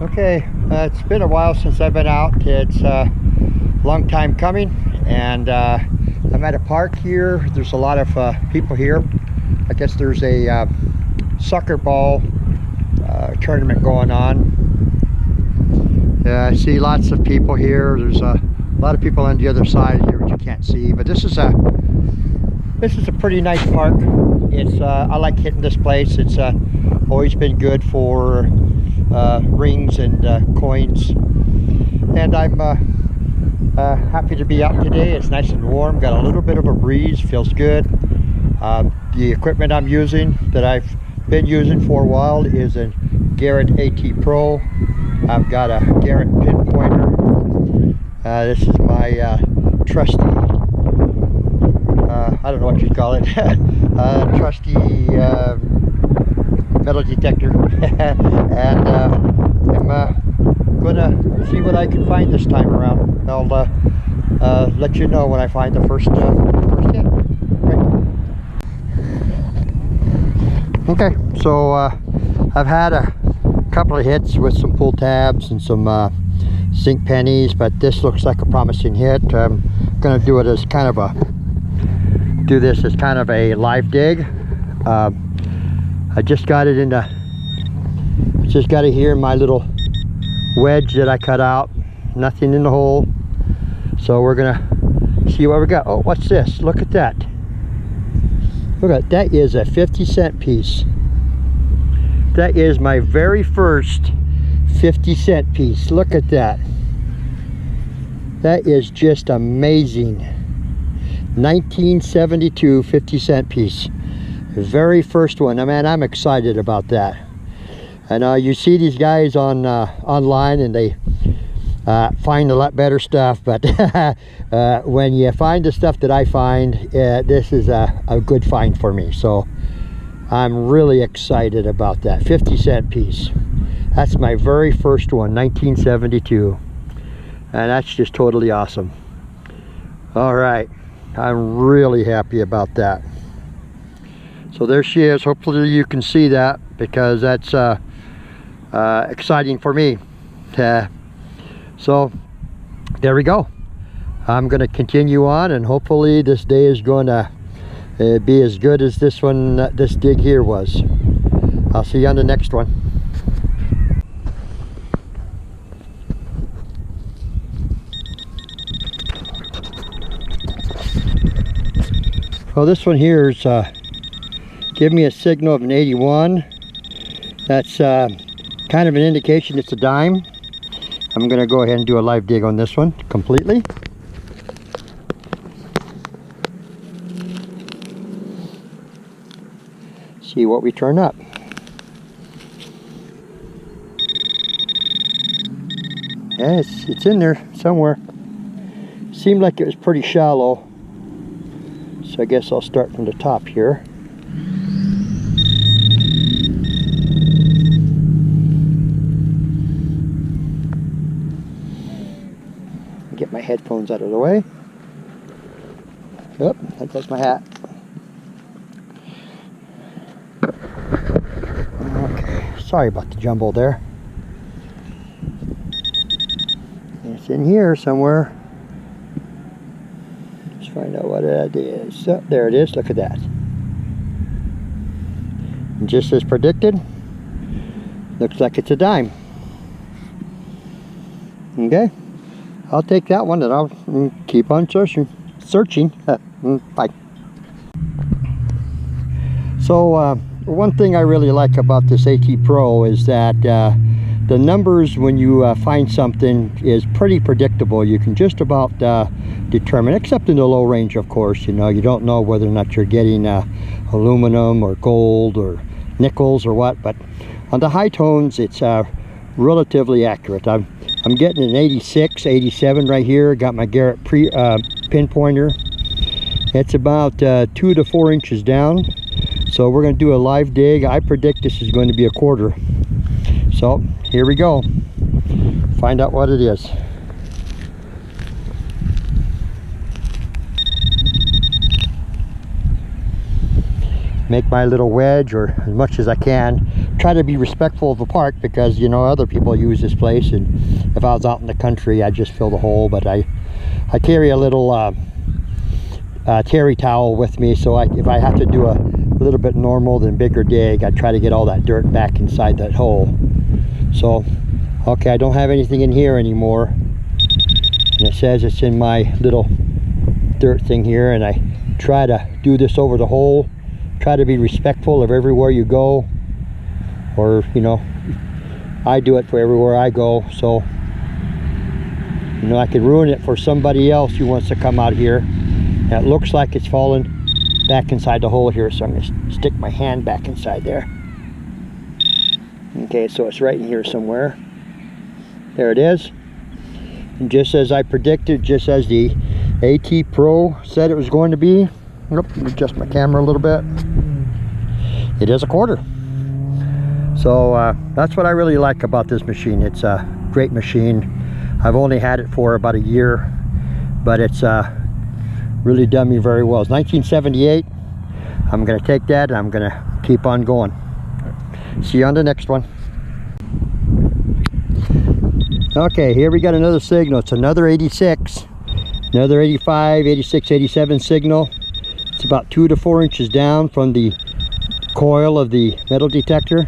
Okay, it's been a while since I've been out. It's a long time coming, and I'm at a park here. There's a lot of people here. I guess there's a soccer ball tournament going on. I see lots of people here. There's a lot of people on the other side here which you can't see, but this is a pretty nice park. It's I like hitting this place. It's always been good for rings and coins, and I'm happy to be out today. It's nice and warm, got a little bit of a breeze, feels good. The equipment I'm using, that I've been using for a while, is a Garrett AT Pro. I've got a Garrett pinpointer. This is my trusty, I don't know what you call it, trusty metal detector. And I'm gonna see what I can find this time around. I'll let you know when I find the first hit. Right. Okay, so I've had a couple of hits with some pull tabs and some zinc pennies, but this looks like a promising hit. I'm gonna do it as kind of a live dig. I just got it here in my little wedge that I cut out. Nothing in the hole. So we're gonna see what we got. Oh, what's this? Look at that. Look at that. Is a 50-cent piece. That is my very first 50-cent piece. Look at that. That is just amazing. 1972 50-cent piece. Very first one. Man, I'm excited about that. And you see these guys on online, and they find a lot better stuff, but when you find the stuff that I find, this is a good find for me. So I'm really excited about that 50-cent piece. That's my very first one, 1972, and that's just totally awesome. All right, I'm really happy about that. So there she is. Hopefully you can see that, because that's exciting for me. So there we go. I'm going to continue on, and hopefully this day is going to be as good as this one, this dig here was. I'll see you on the next one. Well, this one here is give me a signal of an 81. That's kind of an indication it's a dime. I'm going to go ahead and do a live dig on this one completely. See what we turn up. Yeah, it's in there somewhere. Seemed like it was pretty shallow, so I guess I'll start from the top here. Get my headphones out of the way. Oop, that's my hat. Okay, sorry about the jumble there. It's in here somewhere. Let's find out what it is. Oh, there it is. Look at that. And just as predicted, looks like it's a dime. Okay. I'll take that one, and I'll keep on searching. Bye. So one thing I really like about this AT Pro is that the numbers when you find something is pretty predictable. You can just about determine, except in the low range, of course. You know, you don't know whether or not you're getting aluminum or gold or nickels or what, but on the high tones it's relatively accurate. I'm getting an 86, 87 right here. Got my Garrett pinpointer. It's about 2 to 4 inches down. So we're going to do a live dig. I predict this is going to be a quarter. So here we go. Find out what it is. Make my little wedge, or as much as I can, try to be respectful of the park, because you know other people use this place, and if I was out in the country I'd just fill the hole. But I carry a little terry towel with me, so if I have to do a little bit normal than bigger dig, I try to get all that dirt back inside that hole. So okay, I don't have anything in here anymore, and it says it's in my little dirt thing here, and I try to do this over the hole. Try to be respectful of everywhere you go, or you know, I do it for everywhere I go. So you know, I could ruin it for somebody else who wants to come out here. Now it looks like it's fallen back inside the hole here, so I'm going to stick my hand back inside there. Okay, so it's right in here somewhere. There it is. And just as I predicted, just as the AT Pro said it was going to be, adjust my camera a little bit, it is a quarter. So that's what I really like about this machine. It's a great machine. I've only had it for about a year, but it's really done me very well. It's 1978. I'm going to take that and I'm going to keep on going. See you on the next one. Okay, here we got another signal. It's another 86, another 85, 86, 87 signal. It's about 2 to 4 inches down from the coil of the metal detector.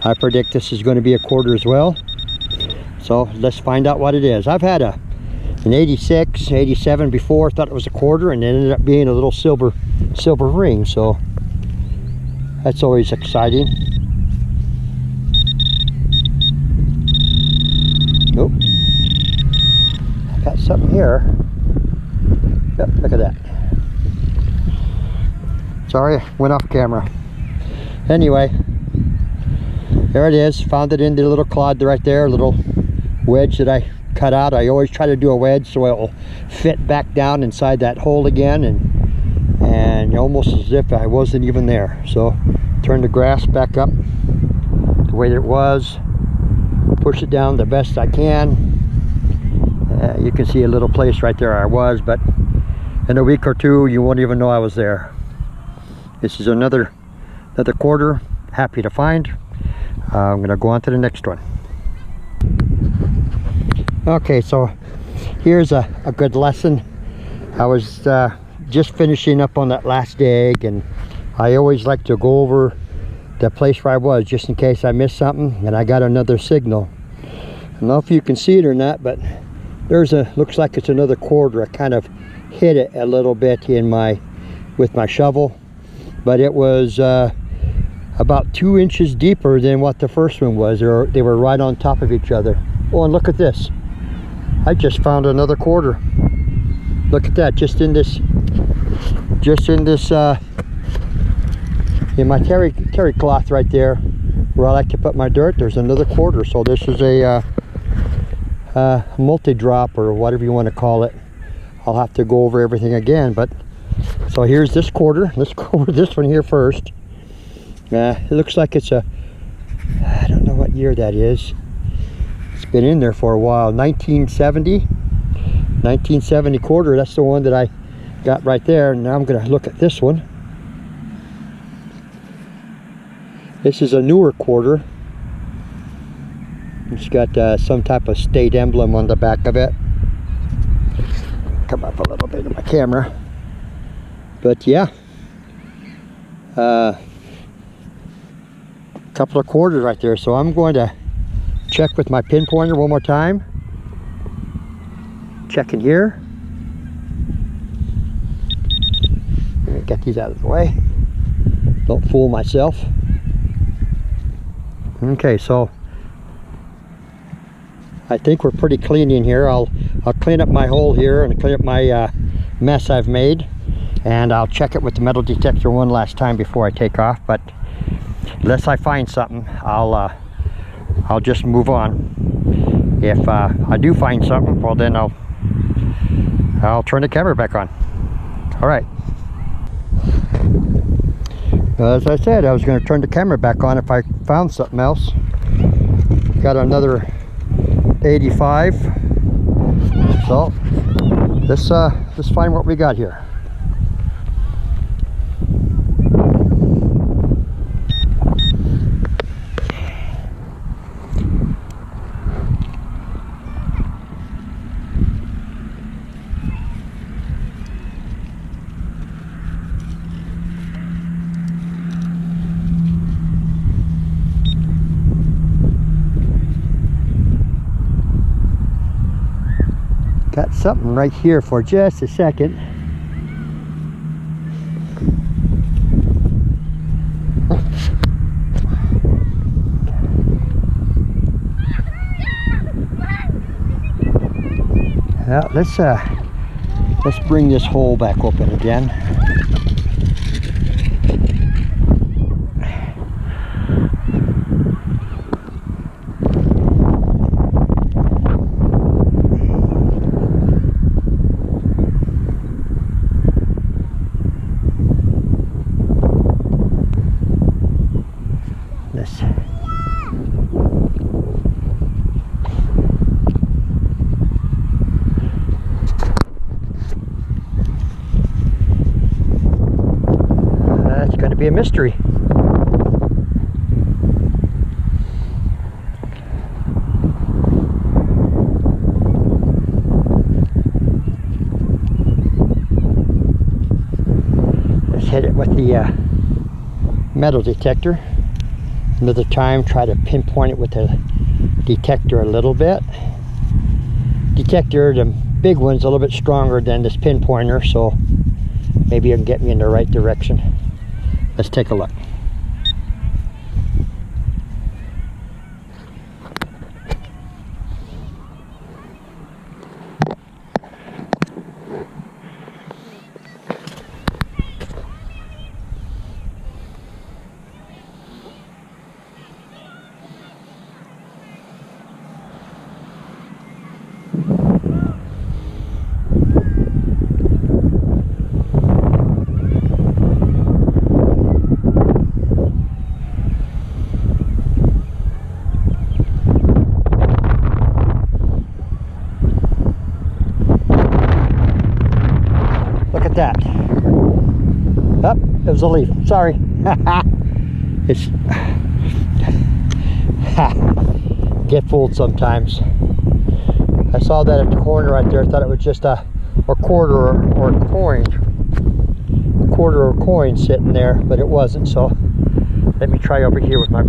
I predict this is going to be a quarter as well. So let's find out what it is. I've had an 86, 87 before. Thought it was a quarter, and it ended up being a little silver ring. So that's always exciting. Nope. I got something here. Yep, look at that. Sorry, went off camera. Anyway, there it is. Found it in the little clod right there, a little wedge that I cut out. I always try to do a wedge so it will fit back down inside that hole again, and almost as if I wasn't even there. So turn the grass back up the way that it was, push it down the best I can. You can see a little place right there I was, but in a week or two you won't even know I was there. This is another quarter, happy to find. I'm going to go on to the next one. Okay, so here's a good lesson. I was just finishing up on that last dig, and I always like to go over the place where I was just in case I missed something, and I got another signal. I don't know if you can see it or not, but there's looks like it's another quarter. I kind of hit it a little bit with my shovel, but it was about 2 inches deeper than what the first one was. They were right on top of each other. Oh, and look at this. I just found another quarter. Look at that, just in my terry cloth right there, where I like to put my dirt, there's another quarter. So this is a multi-drop, or whatever you want to call it. I'll have to go over everything again, but so here's this quarter. Let's go over this one here first. It looks like it's I don't know what year that is. It's been in there for a while. 1970 quarter. That's the one that I got right there. Now I'm going to look at this one. This is a newer quarter. It's got some type of state emblem on the back of it. Come up a little bit in my camera, but yeah, couple of quarters right there. So I'm going to check with my pinpointer one more time. Checking here. Let me get these out of the way. Don't fool myself. Okay, so I think we're pretty clean in here. I'll clean up my hole here and clean up my mess I've made, and I'll check it with the metal detector one last time before I take off. But unless I find something, I'll just move on. If I do find something, well then I'll turn the camera back on. All right. As I said, I was going to turn the camera back on if I found something else. Got another 85. So let's find what we got here. Got something right here for just a second. Well, let's bring this hole back open again. That's going to be a mystery. Let's hit it with the metal detector. Another time, try to pinpoint it with the detector a little bit. Detector, the big one's a little bit stronger than this pinpointer, so maybe it can get me in the right direction. Let's take a look. That. Oh, it was a leaf. Sorry. It's get fooled sometimes. I saw that at the corner right there. I thought it was just a quarter or a coin sitting there, but it wasn't. So let me try over here with my.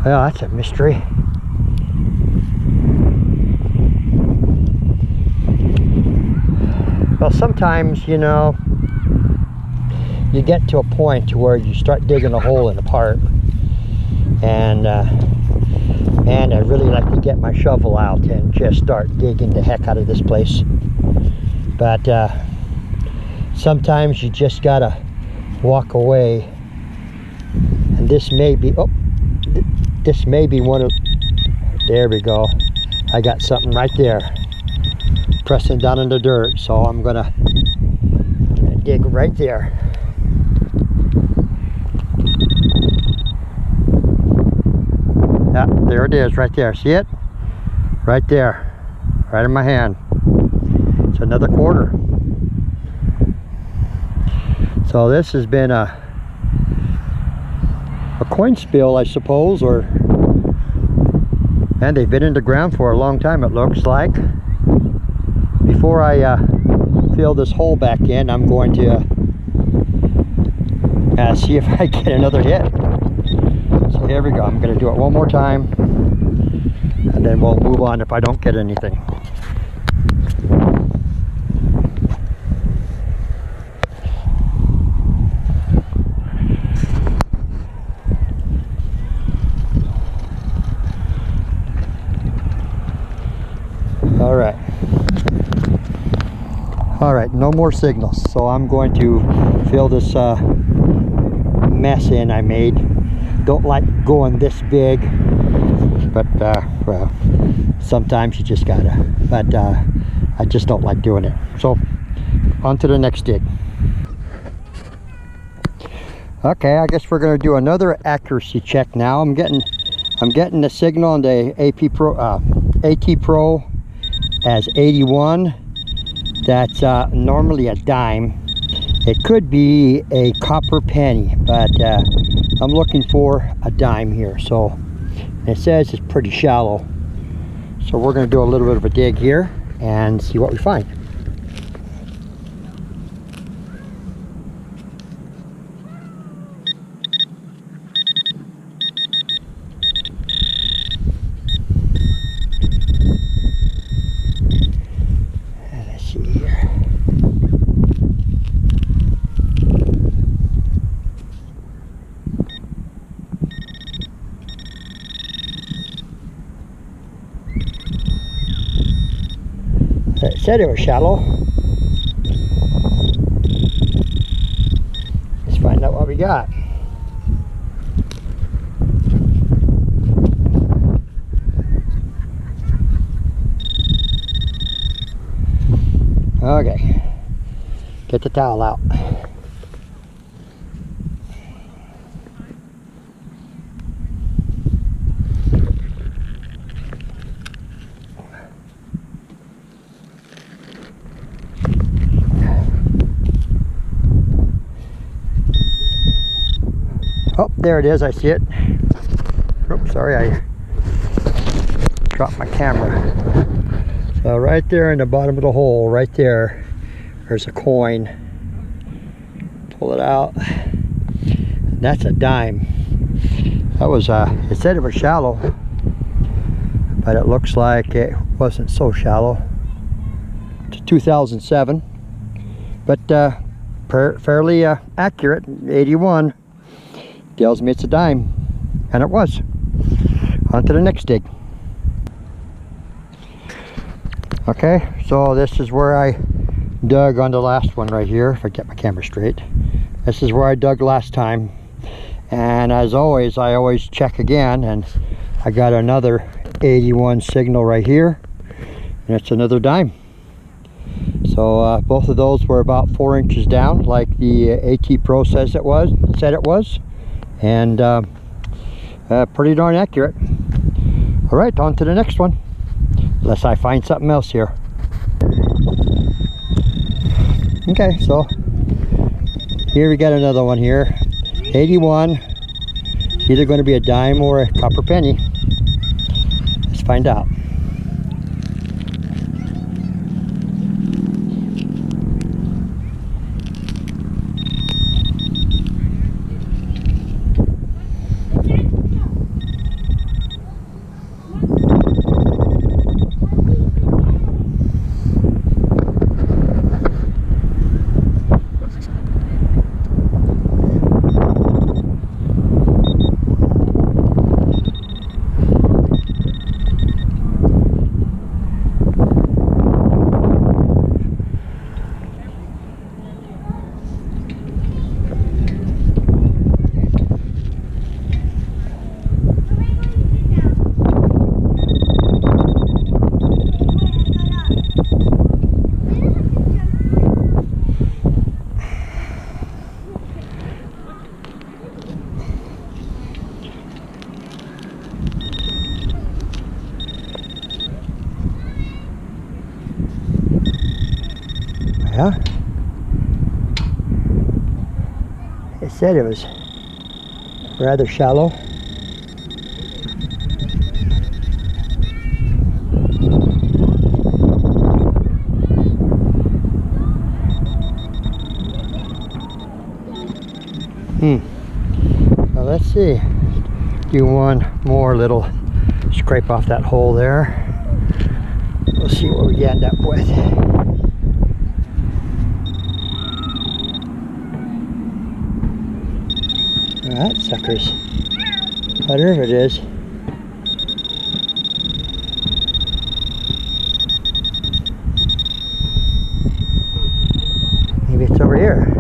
Well, that's a mystery. Well, sometimes, you know, you get to a point to where you start digging a hole in a park, and man, I'd really like to get my shovel out and just start digging the heck out of this place. But sometimes you just gotta walk away, and this may be one of. There we go. I got something right there. Pressing down in the dirt, so I'm gonna dig right there. Yeah, there it is, right there. See it? Right there, right in my hand. It's another quarter. So this has been a coin spill, I suppose, or and they've been in the ground for a long time, it looks like. Before I fill this hole back in, I'm going to see if I get another hit. So here we go. I'm going to do it one more time, and then we'll move on if I don't get anything. All right, no more signals, so I'm going to fill this mess in I made. Don't like going this big, but well, sometimes you just gotta, but I just don't like doing it. So on to the next dig. Okay, I guess we're gonna do another accuracy check now. I'm getting the signal on the AT Pro as 81. That's normally a dime. It could be a copper penny, but I'm looking for a dime here. So it says it's pretty shallow. So we're going to do a little bit of a dig here and see what we find. said it was shallow. Let's find out what we got. Okay, get the towel out. Oh, there it is, I see it. Oops, sorry, I dropped my camera. So right there in the bottom of the hole, right there, there's a coin. Pull it out. That's a dime. That was, it said it was shallow, but it looks like it wasn't so shallow. It's 2007, but fairly accurate. 81 tells me it's a dime, and it was. On to the next dig. Okay, so this is where I dug on the last one right here, if I get my camera straight. This is where I dug last time, and as always, I always check again, and I got another 81 signal right here, and it's another dime. So both of those were about 4 inches down, like the AT Pro said it was, and pretty darn accurate. All right, on to the next one. Unless I find something else here. Okay, so here we got another one here. 81. It's either going to be a dime or a copper penny. Let's find out. Yeah, it said it was rather shallow. Well, let's see. Do one more little scrape off that hole there. We'll see what we end up with. That sucker's, whatever it is. Maybe it's over here.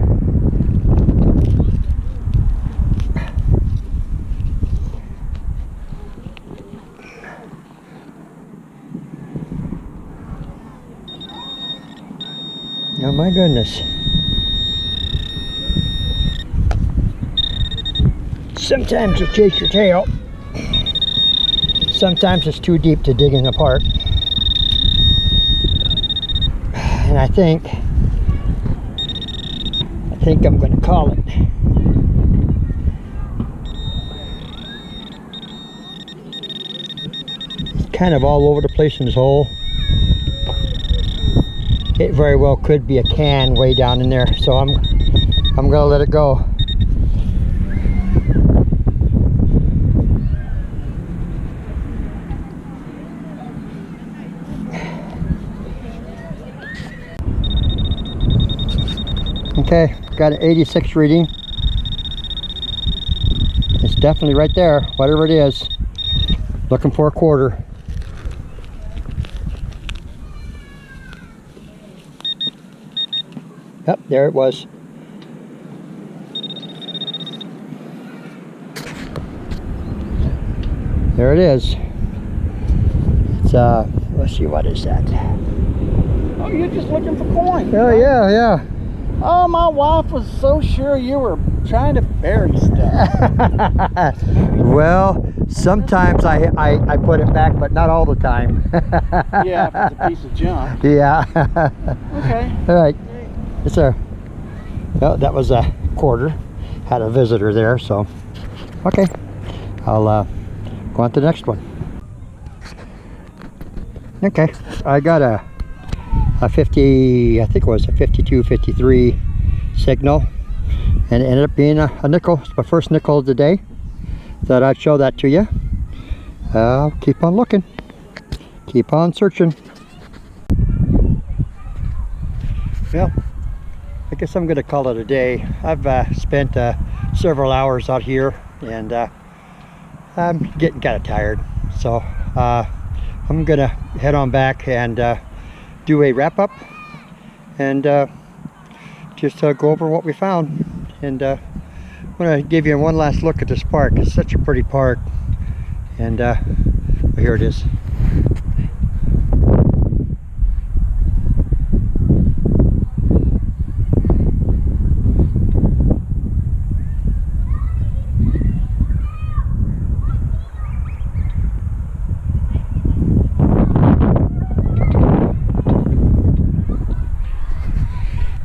Oh my goodness. Sometimes you chase your tail. Sometimes it's too deep to dig in apart. And I think I'm going to call it. It's kind of all over the place in this hole. It very well could be a can way down in there, so I'm going to let it go. Okay, got an 86 reading. It's definitely right there, whatever it is. Looking for a quarter. there it was. There it is. It's let's see, what is that? Oh, you're just looking for coins. Oh, right? yeah. Oh, my wife was so sure you were trying to bury stuff. Well, sometimes I put it back, but not all the time. Yeah, if it's a piece of junk. Yeah. Okay. All right. Yes, sir. Well, that was a quarter. Had a visitor there, so okay. I'll go on to the next one. Okay, I got a 50, I think it was a 52, 53 signal, and it ended up being a nickel. It's my first nickel of the day. Thought I'd show that to you. I'll keep on looking, keep on searching. Well, I guess I'm gonna call it a day. I've spent several hours out here, and I'm getting kind of tired, so I'm gonna head on back and do a wrap-up and just go over what we found. And I'm gonna give you one last look at this park. It's such a pretty park, and well, here it is.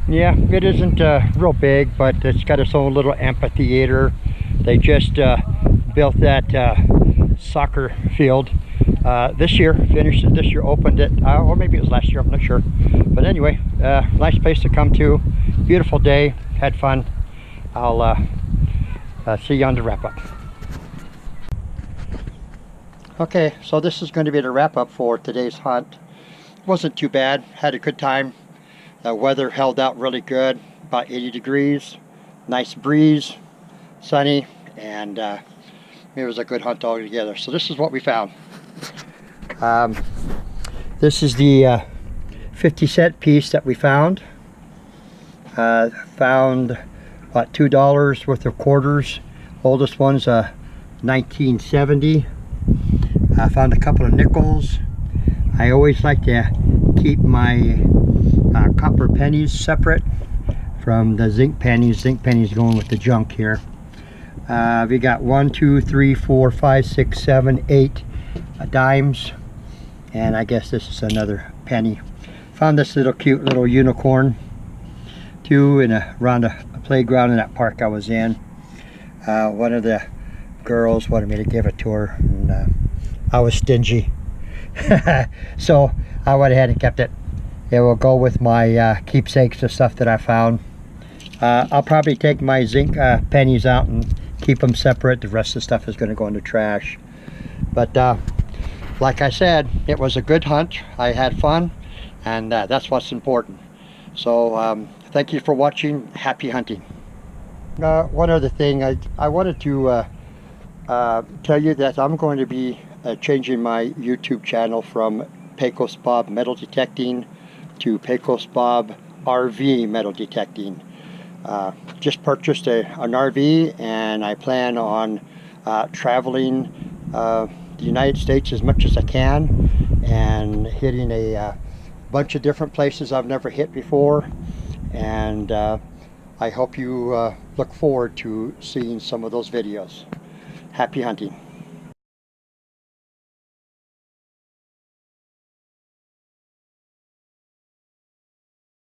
Yeah, it isn't real big, but it's got its own little amphitheater. They just built that soccer field this year, finished it this year, opened it, or maybe it was last year, I'm not sure. But anyway, nice place to come to. Beautiful day, had fun. I'll see you on the wrap-up. Okay, so this is going to be the wrap-up for today's hunt. It wasn't too bad, had a good time. The weather held out really good, about 80 degrees, nice breeze, sunny, and it was a good hunt altogether. So this is what we found. This is the 50-cent piece that we found. Found about $2 worth of quarters. Oldest one's 1970. I found a couple of nickels. I always like to keep my copper pennies separate from the zinc pennies. Zinc pennies going with the junk here. We got 1, 2, 3, 4, 5, 6, 7, 8 dimes, and I guess this is another penny. Found this little cute little unicorn too around a playground in that park I was in. One of the girls wanted me to give it to her, and I was stingy. So I went ahead and kept it. It will go with my keepsakes, the stuff that I found. I'll probably take my zinc pennies out and keep them separate. The rest of the stuff is going to go in the trash. But like I said, it was a good hunt. I had fun, and that's what's important. So thank you for watching. Happy hunting. One other thing, I wanted to tell you that I'm going to be changing my YouTube channel from Pecos Bob Metal Detecting to Pecos Bob RV Metal Detecting. Just purchased an RV, and I plan on traveling the United States as much as I can and hitting a bunch of different places I've never hit before, and I hope you look forward to seeing some of those videos. Happy hunting.